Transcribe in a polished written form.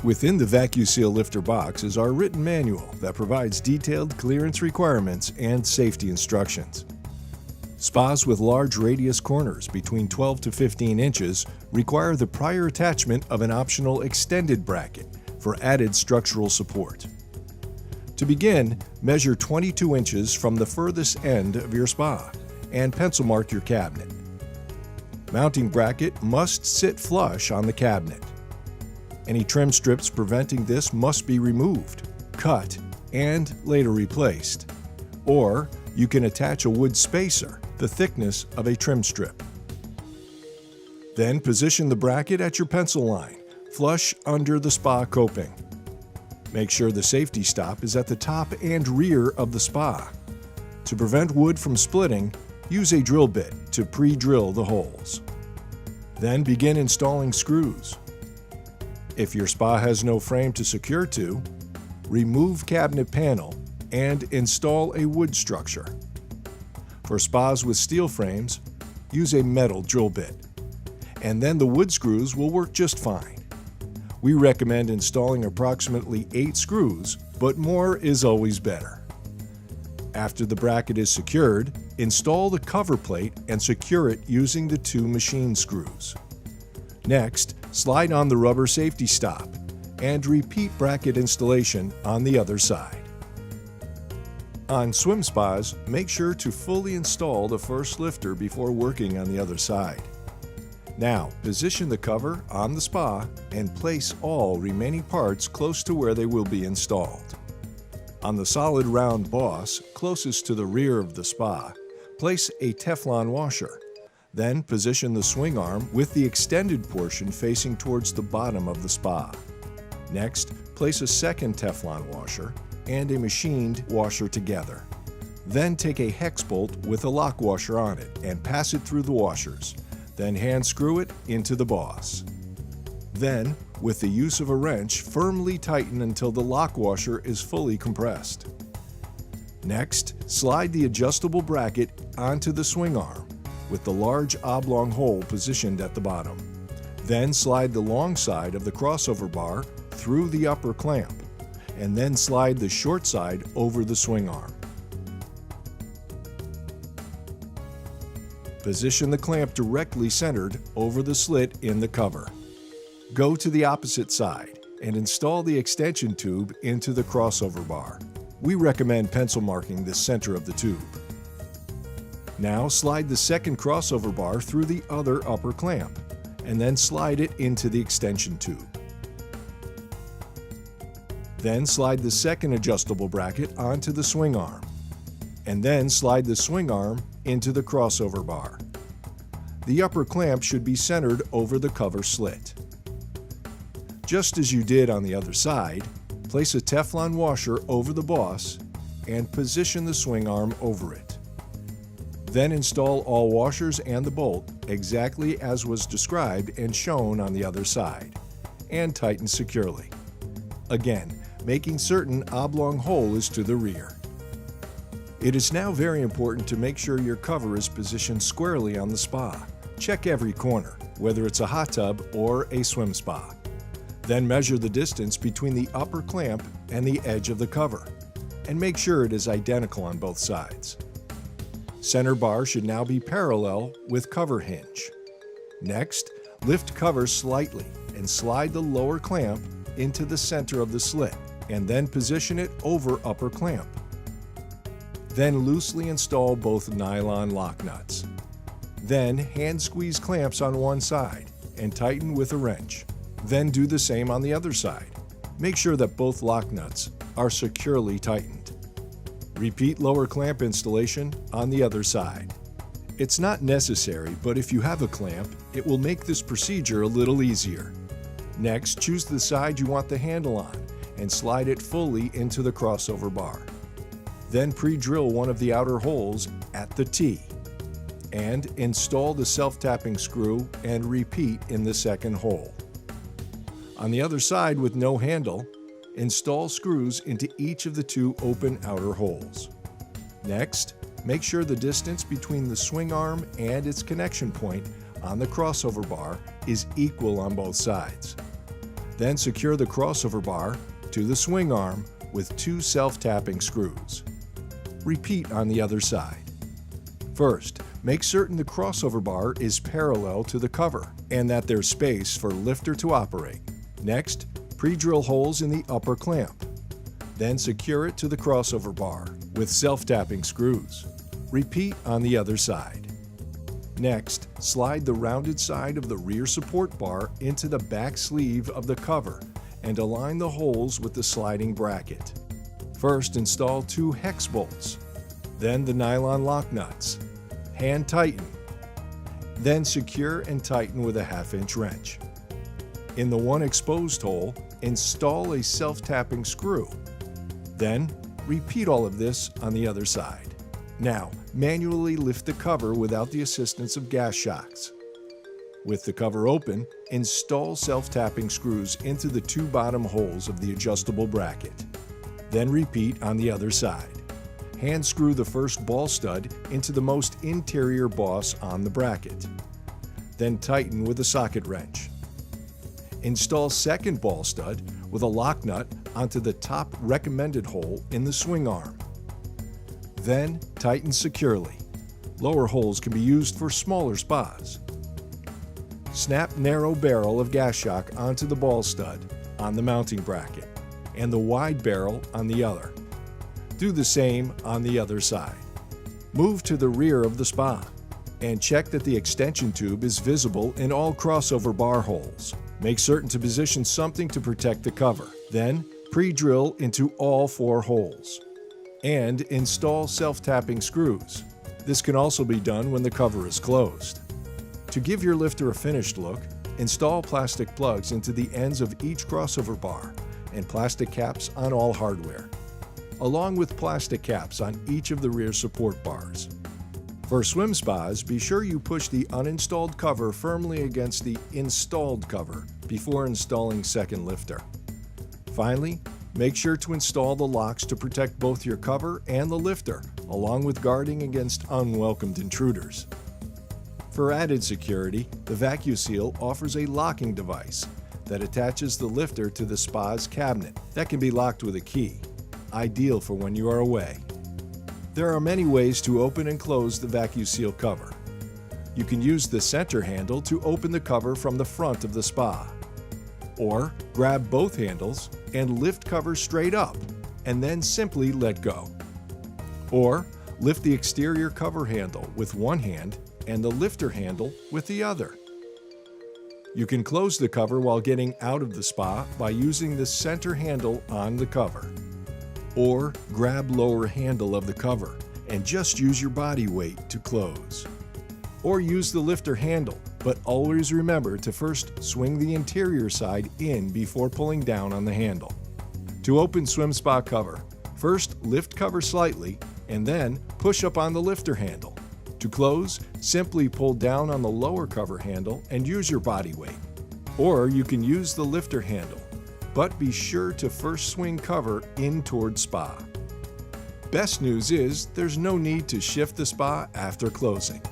Within the VacuSeal lifter box is our written manual that provides detailed clearance requirements and safety instructions. Spas with large radius corners between 12 to 15 inches require the prior attachment of an optional extended bracket for added structural support. To begin, measure 22 inches from the furthest end of your spa and pencil mark your cabinet. Mounting bracket must sit flush on the cabinet. Any trim strips preventing this must be removed, cut, and later replaced. Or you can attach a wood spacer, the thickness of a trim strip. Then position the bracket at your pencil line, flush under the spa coping. Make sure the safety stop is at the top and rear of the spa. To prevent wood from splitting, use a drill bit to pre-drill the holes. Then begin installing screws. If your spa has no frame to secure to, remove cabinet panel and install a wood structure. For spas with steel frames, use a metal drill bit, and then the wood screws will work just fine. We recommend installing approximately 8 screws, but more is always better. After the bracket is secured, install the cover plate and secure it using the 2 machine screws. Next, slide on the rubber safety stop and repeat bracket installation on the other side. On swim spas, make sure to fully install the first lifter before working on the other side. Now, position the cover on the spa and place all remaining parts close to where they will be installed. On the solid round boss closest to the rear of the spa, place a Teflon washer. Then position the swing arm with the extended portion facing towards the bottom of the spa. Next, place a second Teflon washer and a machined washer together. Then take a hex bolt with a lock washer on it and pass it through the washers. Then hand screw it into the boss. Then, with the use of a wrench, firmly tighten until the lock washer is fully compressed. Next, slide the adjustable bracket onto the swing arm with the large oblong hole positioned at the bottom. Then slide the long side of the crossover bar through the upper clamp, and then slide the short side over the swing arm. Position the clamp directly centered over the slit in the cover. Go to the opposite side and install the extension tube into the crossover bar. We recommend pencil marking the center of the tube. Now slide the second crossover bar through the other upper clamp, and then slide it into the extension tube. Then slide the second adjustable bracket onto the swing arm, and then slide the swing arm into the crossover bar. The upper clamp should be centered over the cover slit. Just as you did on the other side, place a Teflon washer over the boss and position the swing arm over it. Then install all washers and the bolt exactly as was described and shown on the other side, and tighten securely. Again, making certain oblong hole is to the rear. It is now very important to make sure your cover is positioned squarely on the spa. Check every corner, whether it's a hot tub or a swim spa. Then measure the distance between the upper clamp and the edge of the cover, and make sure it is identical on both sides. Center bar should now be parallel with cover hinge. Next, lift cover slightly and slide the lower clamp into the center of the slit, and then position it over upper clamp. Then loosely install both nylon lock nuts. Then hand squeeze clamps on one side and tighten with a wrench. Then do the same on the other side. Make sure that both lock nuts are securely tightened. Repeat lower clamp installation on the other side. It's not necessary, but if you have a clamp, it will make this procedure a little easier. Next, choose the side you want the handle on and slide it fully into the crossover bar. Then pre-drill one of the outer holes at the T and install the self-tapping screw and repeat in the second hole. On the other side with no handle, install screws into each of the 2 open outer holes. Next, make sure the distance between the swing arm and its connection point on the crossover bar is equal on both sides. Then secure the crossover bar to the swing arm with 2 self-tapping screws. Repeat on the other side. First, make certain the crossover bar is parallel to the cover and that there's space for lifter to operate. Next, pre-drill holes in the upper clamp. Then secure it to the crossover bar with self-tapping screws. Repeat on the other side. Next, slide the rounded side of the rear support bar into the back sleeve of the cover and align the holes with the sliding bracket. First, install 2 hex bolts, then the nylon lock nuts. Hand tighten. Then secure and tighten with a 1/2-inch wrench. In the one exposed hole, install a self-tapping screw. Then, repeat all of this on the other side. Now, manually lift the cover without the assistance of gas shocks. With the cover open, install self-tapping screws into the 2 bottom holes of the adjustable bracket. Then repeat on the other side. Hand screw the first ball stud into the most interior boss on the bracket. Then tighten with a socket wrench. Install second ball stud with a lock nut onto the top recommended hole in the swing arm. Then tighten securely. Lower holes can be used for smaller spas. Snap narrow barrel of gas shock onto the ball stud on the mounting bracket and the wide barrel on the other. Do the same on the other side. Move to the rear of the spa and check that the extension tube is visible in all crossover bar holes. Make certain to position something to protect the cover. Then pre-drill into all 4 holes and install self-tapping screws. This can also be done when the cover is closed. To give your lifter a finished look, install plastic plugs into the ends of each crossover bar and plastic caps on all hardware, along with plastic caps on each of the rear support bars. For swim spas, be sure you push the uninstalled cover firmly against the installed cover before installing second lifter. Finally, make sure to install the locks to protect both your cover and the lifter, along with guarding against unwelcomed intruders. For added security, the VacuSeal offers a locking device that attaches the lifter to the spa's cabinet that can be locked with a key, ideal for when you are away. There are many ways to open and close the VacuSeal cover. You can use the center handle to open the cover from the front of the spa, or grab both handles and lift cover straight up and then simply let go. Or lift the exterior cover handle with one hand and the lifter handle with the other. You can close the cover while getting out of the spa by using the center handle on the cover. Or grab lower handle of the cover and just use your body weight to close. Or use the lifter handle, but always remember to first swing the interior side in before pulling down on the handle. To open swim spa cover, first lift cover slightly and then push up on the lifter handle. To close, simply pull down on the lower cover handle and use your body weight. Or you can use the lifter handle, but be sure to first swing cover in toward spa. Best news is there's no need to shift the spa after closing.